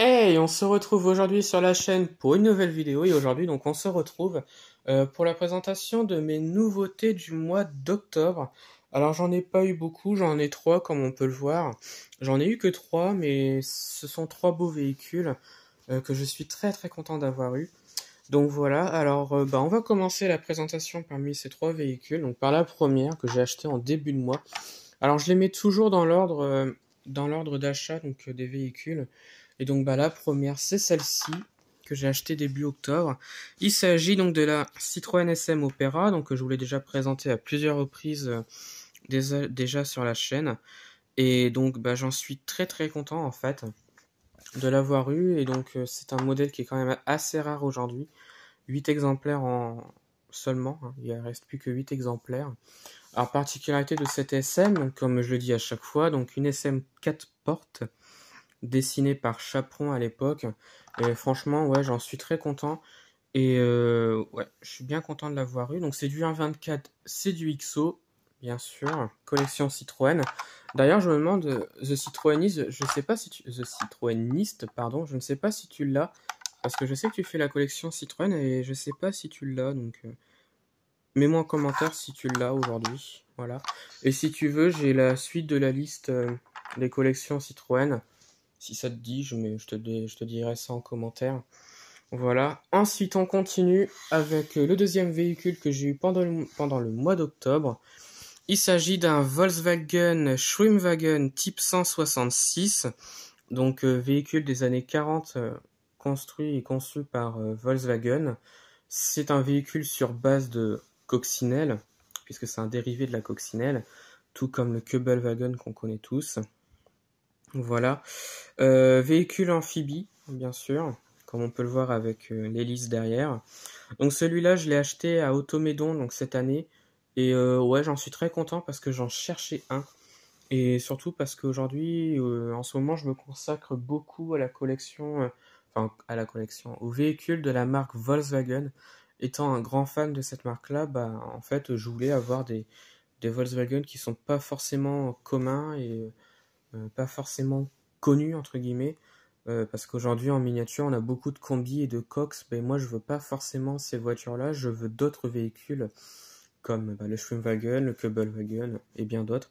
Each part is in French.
Hey, on se retrouve aujourd'hui sur la chaîne pour une nouvelle vidéo et aujourd'hui donc on se retrouve pour la présentation de mes nouveautés du mois d'octobre. Alors j'en ai pas eu beaucoup, j'en ai trois comme on peut le voir. J'en ai eu que trois, mais ce sont trois beaux véhicules que je suis très content d'avoir eu. Donc voilà, alors on va commencer la présentation parmi ces trois véhicules. Donc par la première que j'ai acheté en début de mois. Alors je les mets toujours dans l'ordre d'achat donc des véhicules. Et donc la première c'est celle-ci que j'ai achetée début octobre. Il s'agit donc de la Citroën SM Opera, donc que je vous l'ai déjà présenté à plusieurs reprises déjà sur la chaîne. Et donc j'en suis très content en fait de l'avoir eu. Et donc c'est un modèle qui est quand même assez rare aujourd'hui. 8 exemplaires en seulement, hein. Il ne reste plus que 8 exemplaires. Alors particularité de cette SM, donc, comme je le dis à chaque fois, donc une SM 4 portes dessinée par Chaperon à l'époque. Et franchement, ouais, j'en suis très content. Et ouais, je suis bien content de l'avoir eu. Donc c'est du 1.24, c'est du XO, bien sûr, collection Citroën. D'ailleurs, je me demande, The Citroëniste, je sais pas si tu... The Citroëniste, pardon, je ne sais pas si tu l'as. Parce que je sais que tu fais la collection Citroën et je sais pas si tu l'as. Donc mets-moi en commentaire si tu l'as aujourd'hui. Voilà. Et si tu veux, j'ai la suite de la liste des collections Citroën. Si ça te dit, je te dirai ça en commentaire. Voilà. Ensuite, on continue avec le deuxième véhicule que j'ai eu pendant le mois d'octobre. Il s'agit d'un Volkswagen Schwimmwagen Type 166. Donc, véhicule des années 40, construit et conçu par Volkswagen. C'est un véhicule sur base de coccinelle, puisque c'est un dérivé de la coccinelle, tout comme le Kübelwagen qu'on connaît tous. Voilà. Véhicule amphibie, bien sûr, comme on peut le voir avec l'hélice derrière. Donc celui-là, je l'ai acheté à Automédon donc cette année. Et ouais, j'en suis très content parce que j'en cherchais un. Et surtout parce qu'aujourd'hui, en ce moment, je me consacre beaucoup à la collection, aux véhicules de la marque Volkswagen. Étant un grand fan de cette marque-là, en fait, je voulais avoir des Volkswagen qui sont pas forcément communs et pas forcément connus, entre guillemets. Parce qu'aujourd'hui, en miniature, on a beaucoup de combis et de cox. Mais moi, je veux pas forcément ces voitures-là. Je veux d'autres véhicules comme le Schwimmwagen, le Kübelwagen et bien d'autres.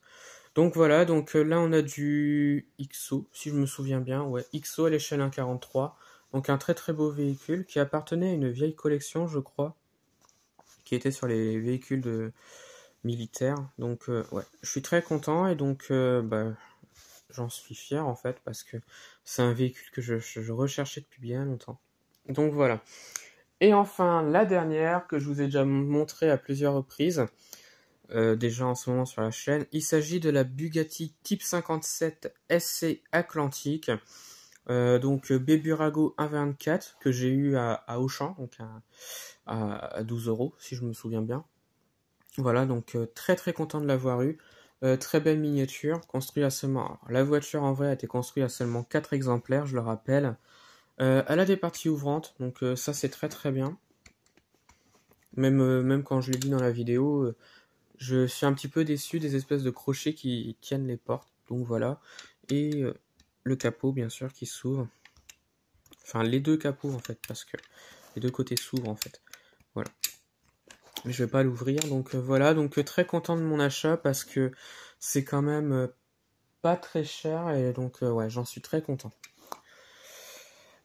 Donc voilà, donc là on a du XO, si je me souviens bien, ouais, XO à l'échelle 1.43, donc un très beau véhicule qui appartenait à une vieille collection, je crois, qui était sur les véhicules militaires. Donc ouais, je suis très content et donc j'en suis fier en fait parce que c'est un véhicule que je recherchais depuis bien longtemps. Donc voilà. Et enfin la dernière que je vous ai déjà montré à plusieurs reprises. Déjà en ce moment sur la chaîne. Il s'agit de la Bugatti Type 57 SC Atlantique. Donc Béburago 1.24 que j'ai eu à Auchan, donc à 12 € si je me souviens bien. Voilà, donc très content de l'avoir eu. Très belle miniature, construit à seulement... Alors, la voiture en vrai a été construite à seulement 4 exemplaires, je le rappelle. Elle a des parties ouvrantes, donc ça c'est très bien. Même quand je l'ai dit dans la vidéo, je suis un petit peu déçu des espèces de crochets qui tiennent les portes. Donc voilà. Et le capot, bien sûr, qui s'ouvre. Enfin, les deux capots, en fait, parce que les deux côtés s'ouvrent, en fait. Voilà. Mais je vais pas l'ouvrir. Donc voilà. Donc très content de mon achat parce que c'est quand même pas très cher. Et donc, ouais, j'en suis très content.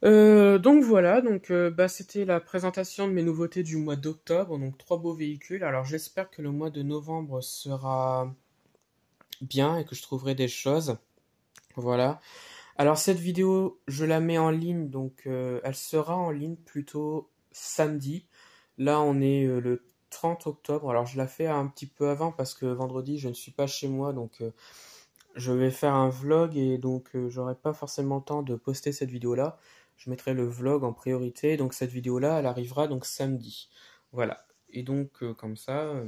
Donc voilà, donc c'était la présentation de mes nouveautés du mois d'octobre, donc trois beaux véhicules. Alors j'espère que le mois de novembre sera bien et que je trouverai des choses. Voilà. Alors cette vidéo, je la mets en ligne, donc elle sera en ligne plutôt samedi. Là, on est le 30 octobre. Alors je la fais un petit peu avant parce que vendredi, je ne suis pas chez moi, donc je vais faire un vlog et donc j'aurai pas forcément le temps de poster cette vidéo-là. Je mettrai le vlog en priorité, donc cette vidéo-là, elle arrivera donc samedi. Voilà. Et donc comme ça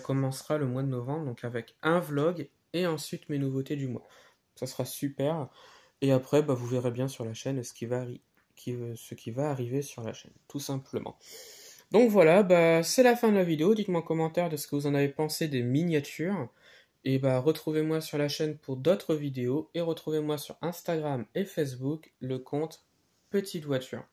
commencera le mois de novembre, donc avec un vlog et ensuite mes nouveautés du mois. Ça sera super. Et après, vous verrez bien sur la chaîne ce qui va arriver sur la chaîne, tout simplement. Donc voilà, c'est la fin de la vidéo. Dites-moi en commentaire de ce que vous en avez pensé des miniatures. Et bah retrouvez-moi sur la chaîne pour d'autres vidéos et retrouvez-moi sur Instagram et Facebook, le compte Petite Voiture.